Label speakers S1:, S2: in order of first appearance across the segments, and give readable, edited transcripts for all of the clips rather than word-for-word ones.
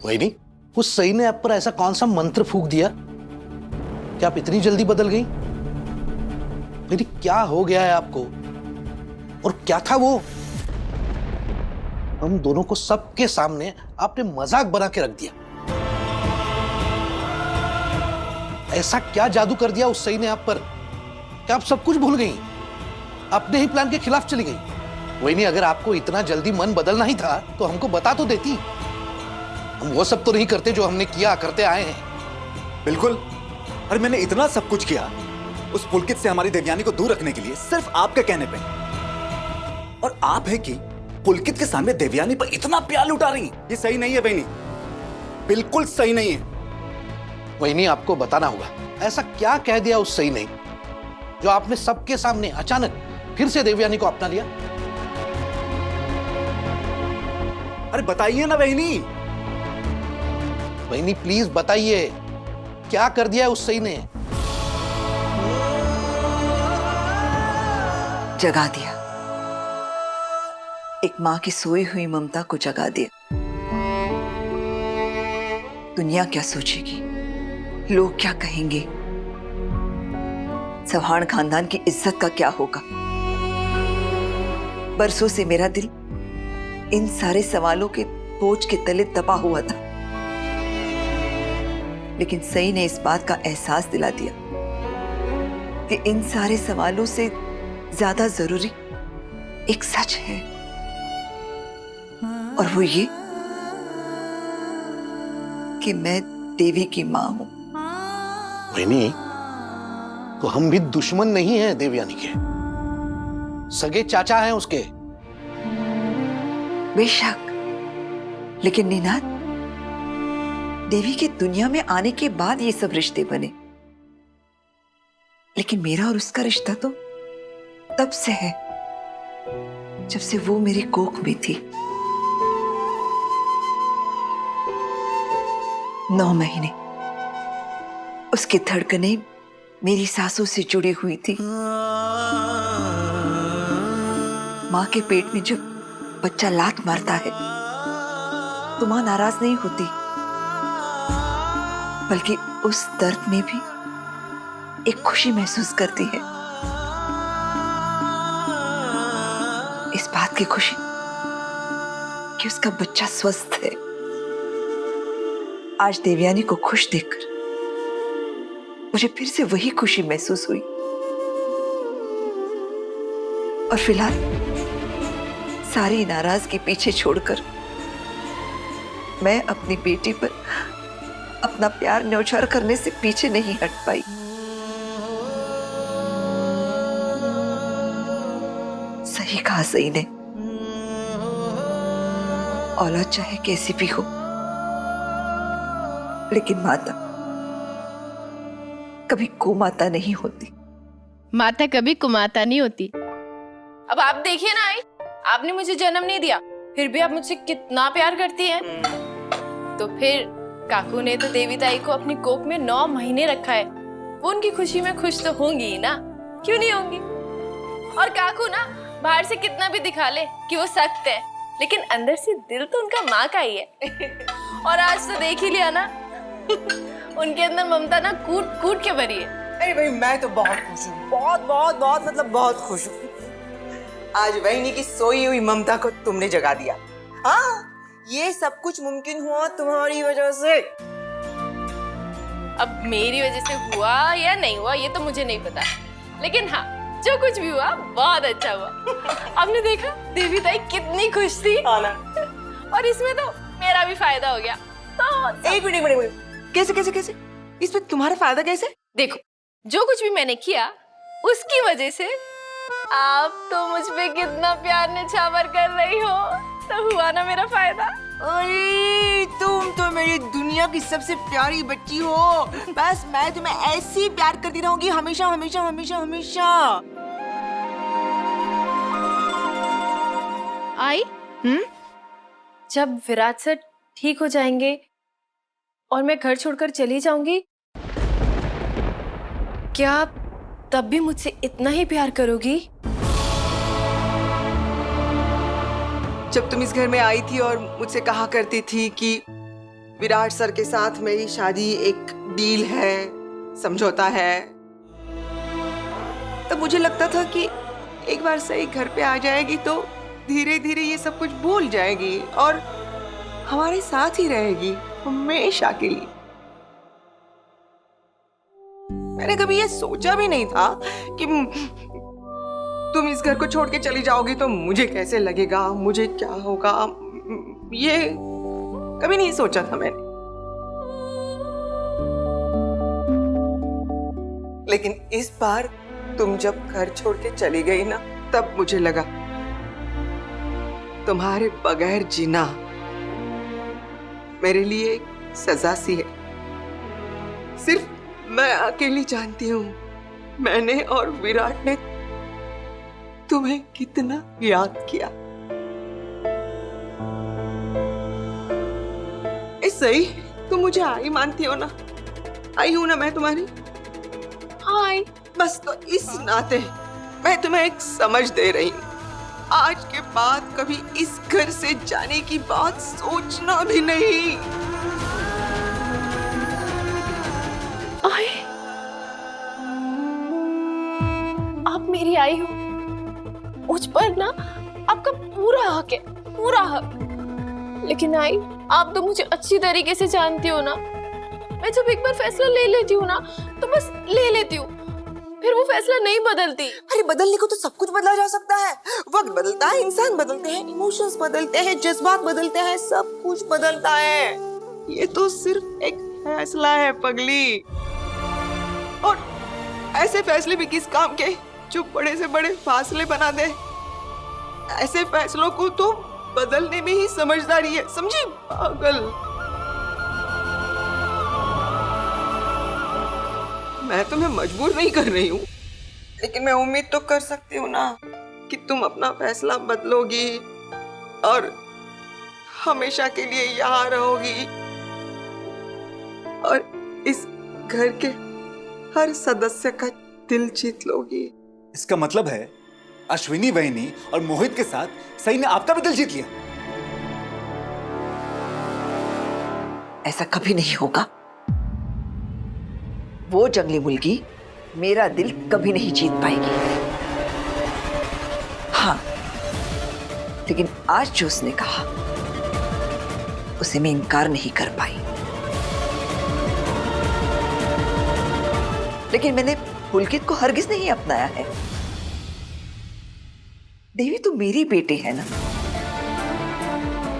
S1: वही नहीं, उस सई ने आप पर ऐसा कौन सा मंत्र फूंक दिया कि आप इतनी जल्दी बदल गई? मेरी क्या हो गया है आपको? और क्या था वो? हम दोनों को सबके सामने आपने मजाक बना के रख दिया। ऐसा क्या जादू कर दिया उस सई ने आप पर कि आप सब कुछ भूल गई, अपने ही प्लान के खिलाफ चली गई? वही नहीं, अगर आपको इतना जल्दी मन बदलना ही था तो हमको बता तो देती। हम वो सब तो नहीं करते जो हमने किया करते आए हैं।
S2: बिल्कुल। अरे मैंने इतना सब कुछ किया उस पुलकित से हमारी देवयानी को दूर रखने के लिए, सिर्फ आपके कहने पे। और आप है कि पुलकित के सामने देवयानी पर इतना प्यार लुटा रही हैं। ये सही नहीं है बहनी, बिल्कुल सही नहीं है।
S1: वही नहीं, आपको बताना होगा ऐसा क्या कह दिया उस सई ने जो आपने सबके सामने अचानक फिर से देवयानी को अपना लिया?
S2: अरे बताइए ना बहनी।
S1: बहनी प्लीज बताइए, क्या कर दिया उस सई ने?
S3: जगा दिया, एक मां की सोई हुई ममता को जगा दिया। दुनिया क्या सोचेगी, लोग क्या कहेंगे, चौहान खानदान की इज्जत का क्या होगा? बरसों से मेरा दिल इन सारे सवालों के बोझ के तले दबा हुआ था, लेकिन सई ने इस बात का एहसास दिला दिया कि इन सारे सवालों से ज्यादा जरूरी एक सच है, और वो ये कि मैं देवी की मां हूं।
S1: नहीं, तो हम भी दुश्मन नहीं हैं देवयानी के, सगे चाचा हैं उसके।
S3: बेशक, लेकिन निनाद, देवी के दुनिया में आने के बाद ये सब रिश्ते बने, लेकिन मेरा और उसका रिश्ता तो तब से है जब से वो मेरी कोख में थी। 9 महीने उसकी धड़कनें मेरी सांसों से जुड़ी हुई थी। मां के पेट में जब बच्चा लात मारता है तो मां नाराज नहीं होती, बल्कि उस दर्द में भी एक खुशी महसूस करती है। इस बात की खुशी कि उसका बच्चा स्वस्थ है। आज देवयानी को खुश देखकर मुझे फिर से वही खुशी महसूस हुई। और फिलहाल सारी नाराजगी पीछे छोड़कर मैं अपनी बेटी पर अपना प्यार न्यौछावर करने से पीछे नहीं हट पाई। सही कहा सई ने, औलाद चाहे कैसी भी हो, लेकिन माता कभी कुमाता नहीं होती।
S4: माता कभी कुमाता नहीं होती। अब आप देखिए ना आई, आपने मुझे जन्म नहीं दिया, फिर भी आप मुझसे कितना प्यार करती हैं। तो फिर काकू ने तो देवी ताई को अपनी कोख में 9 महीने रखा है, वो उनकी खुशी में खुश तो होंगी ही ना, क्यों नहीं होंगी? और काकू ना बाहर से कितना भी दिखा ले कि वो सख्त है, लेकिन अंदर से दिल तो उनका माँ का ही है। और आज तो देख ही लिया ना, उनके अंदर ममता ना कूट कूट के भरी है।
S5: अरे भाई मैं तो बहुत खुश हूँ, बहुत बहुत बहुत मतलब बहुत खुश हूँ। आज वहीनी की सोई हुई ममता को तुमने जगा दिया। हाँ, ये सब कुछ मुमकिन हुआ तुम्हारी वजह से।
S4: अब मेरी वजह से हुआ या नहीं हुआ ये तो मुझे नहीं पता, लेकिन हाँ जो कुछ भी हुआ बहुत अच्छा हुआ। आपने देखा देवी ताई कितनी खुश थी, और इसमें तो मेरा भी फायदा हो गया। तो
S5: एक मिनट, कैसे कैसे कैसे इसमें तुम्हारा फायदा कैसे?
S4: देखो, जो कुछ भी मैंने किया उसकी वजह से आप तो मुझ पे कितना प्यार न्यौछावर कर रही हो, तो हुआ ना मेरा फायदा।
S5: अरे तुम तो मेरी दुनिया की सबसे प्यारी बच्ची हो। बस मैं तुम्हें ऐसे ही प्यार करती रहूंगी, हमेशा हमेशा हमेशा हमेशा।
S4: आई जब विराट सर ठीक हो जाएंगे और मैं घर छोड़कर चली जाऊंगी, क्या आप तब भी मुझसे इतना ही प्यार करोगी?
S5: जब तुम इस घर में आई थी और मुझसे कहा करती थी कि विराट सर के साथ मेरी शादी एक डील है, समझौता है। तब मुझे लगता था कि एक बार सही घर पे आ जाएगी तो धीरे धीरे ये सब कुछ भूल जाएगी और हमारे साथ ही रहेगी हमेशा के लिए। मैंने कभी ये सोचा भी नहीं था कि तुम इस घर को छोड़ के चली जाओगी तो मुझे कैसे लगेगा, मुझे क्या होगा, ये कभी नहीं सोचा था मैंने। लेकिन इस बार तुम जब घर छोड़ के चली गई ना, तब मुझे लगा तुम्हारे बगैर जीना मेरे लिए एक सजा सी है। सिर्फ मैं अकेली जानती हूँ मैंने और विराट ने तुम्हें कितना याद किया। सही तुम मुझे आई मानती हो ना? आई हूं ना मैं तुम्हारी?
S4: हाय।
S5: बस तो इस नाते मैं तुम्हें एक समझ दे रही हूँ। आज के बाद कभी इस घर से जाने की बात सोचना भी नहीं।
S4: आई, आप मेरी आई हो, मुझ पर ना आपका पूरा हक है, पूरा हक। लेकिन आई, आप तो मुझे अच्छी तरीके से जानती हो ना, मैं जब एक बार फैसला ले लेती हूँ ना तो बस ले लेती हूँ, फिर वो फैसला नहीं बदलती।
S5: अरे बदलने को तो सब कुछ बदला जा सकता है। वक्त बदलता है, इंसान बदलते हैं, इमोशंस बदलते हैं, जज्बात बदलते हैं, सब कुछ बदलता है। ये तो सिर्फ एक फैसला है पगली। और ऐसे फैसले भी किस काम के जो बड़े से बड़े फासले बना दे। ऐसे फैसलों को तो बदलने में ही समझदारी है, समझी पागल। मैं तुम्हें मजबूर नहीं कर रही हूँ, लेकिन मैं उम्मीद तो कर सकती हूँ ना कि तुम अपना फैसला बदलोगी और हमेशा के लिए यहाँ रहोगी और इस घर के हर सदस्य का दिल जीत लोगी।
S2: इसका मतलब है अश्विनी वहिनी और मोहित के साथ सही ने आपका भी दिल जीत लिया।
S3: ऐसा कभी नहीं होगा। वो जंगली मुर्गी मेरा दिल कभी नहीं जीत पाएगी। हाँ, लेकिन आज जो उसने कहा उसे मैं इनकार नहीं कर पाई। लेकिन मैंने पुलकित को हरगिज नहीं अपनाया है। देवी तो मेरी बेटी है ना।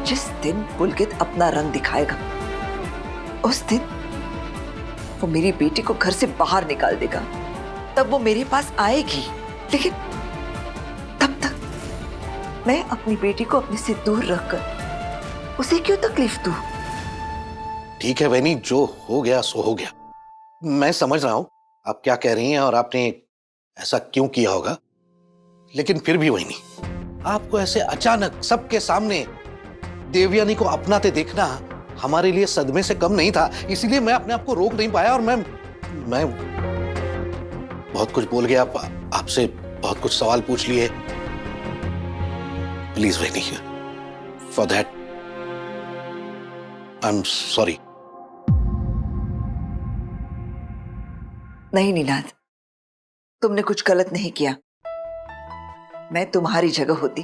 S3: जिस दिन पुलकित अपना रंग दिखाएगा उस दिन वो मेरी बेटी को घर से बाहर निकाल देगा, तब वो मेरे पास आएगी। लेकिन तब तक मैं अपनी बेटी को अपने से दूर रखकर उसे क्यों तकलीफ दूं?
S1: ठीक है वैनी, जो हो गया सो हो गया। मैं समझ रहा हूं आप क्या कह रही हैं और आपने ऐसा क्यों किया होगा, लेकिन फिर भी वैनी, आपको ऐसे अचानक सबके सामने देवयानी को अपनाते देखना हमारे लिए सदमे से कम नहीं था। इसीलिए मैं अपने आप को रोक नहीं पाया और मैं बहुत कुछ बोल गया, आपसे बहुत कुछ सवाल पूछ लिए। Please Vaani, for that I am sorry.
S3: नहीं नीनाद, तुमने कुछ गलत नहीं किया। मैं तुम्हारी जगह होती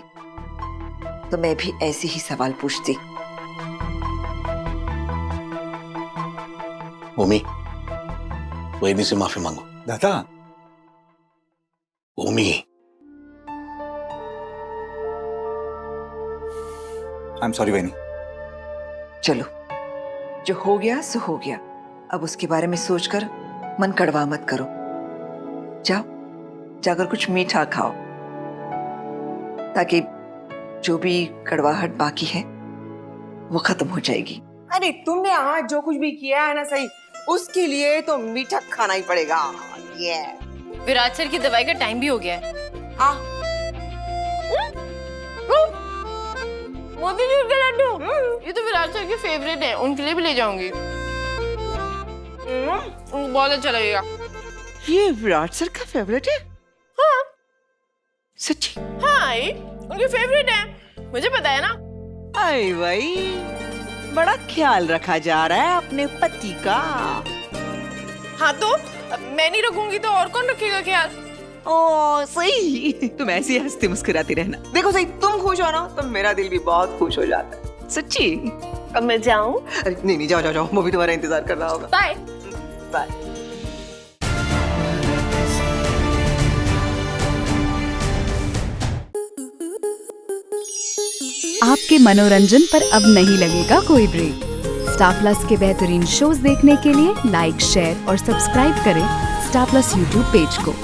S3: तो मैं भी ऐसे ही सवाल पूछती।
S1: ओमी, वैनी से माफी मांगो।
S2: दादा,
S1: ओमी,
S2: आई एम सॉरी वैनी।
S3: चलो, जो हो गया सो हो गया। अब उसके बारे में सोचकर मन कड़वा मत करो। जाओ, जाकर कुछ मीठा खाओ ताकि जो भी कड़वाहट बाकी है वो खत्म हो जाएगी।
S5: अरे तुमने आज जो कुछ भी किया है ना सही, उसके लिए तो मीठा खाना ही पड़ेगा। ये
S4: विराट सर की दवाई का टाइम भी हो गया है। मोतीचूर के लड्डू, ये तो विराट सर के फेवरेट हैं, उनके लिए भी ले जाऊंगी। उनको बहुत अच्छा लगेगा।
S5: ये विराट सर का फेवरेट है?
S4: हाँ
S5: सच्ची?
S4: हाँ, उनके फेवरेट है, मुझे पता है ना।
S5: आई भाई, बड़ा ख्याल रखा जा रहा है अपने पति का।
S4: हाँ तो मैं नहीं रखूंगी तो और कौन रखेगा ख्याल?
S5: ओ सही, तुम ऐसे ही हंसती मुस्कुराती रहना। देखो सही, तुम खुश हो ना तो मेरा दिल भी बहुत खुश हो जाता है, सच्ची।
S4: अब मैं जाऊं?
S5: अरे नहीं नहीं, जाओ जाओ जाओ, वो भी तुम्हारा इंतजार कर रहा होगा।
S4: Bye
S5: bye.
S6: आपके मनोरंजन पर अब नहीं लगेगा कोई ब्रेक। स्टार प्लस के बेहतरीन शोज देखने के लिए लाइक, शेयर और सब्सक्राइब करें स्टार प्लस यूट्यूब पेज को।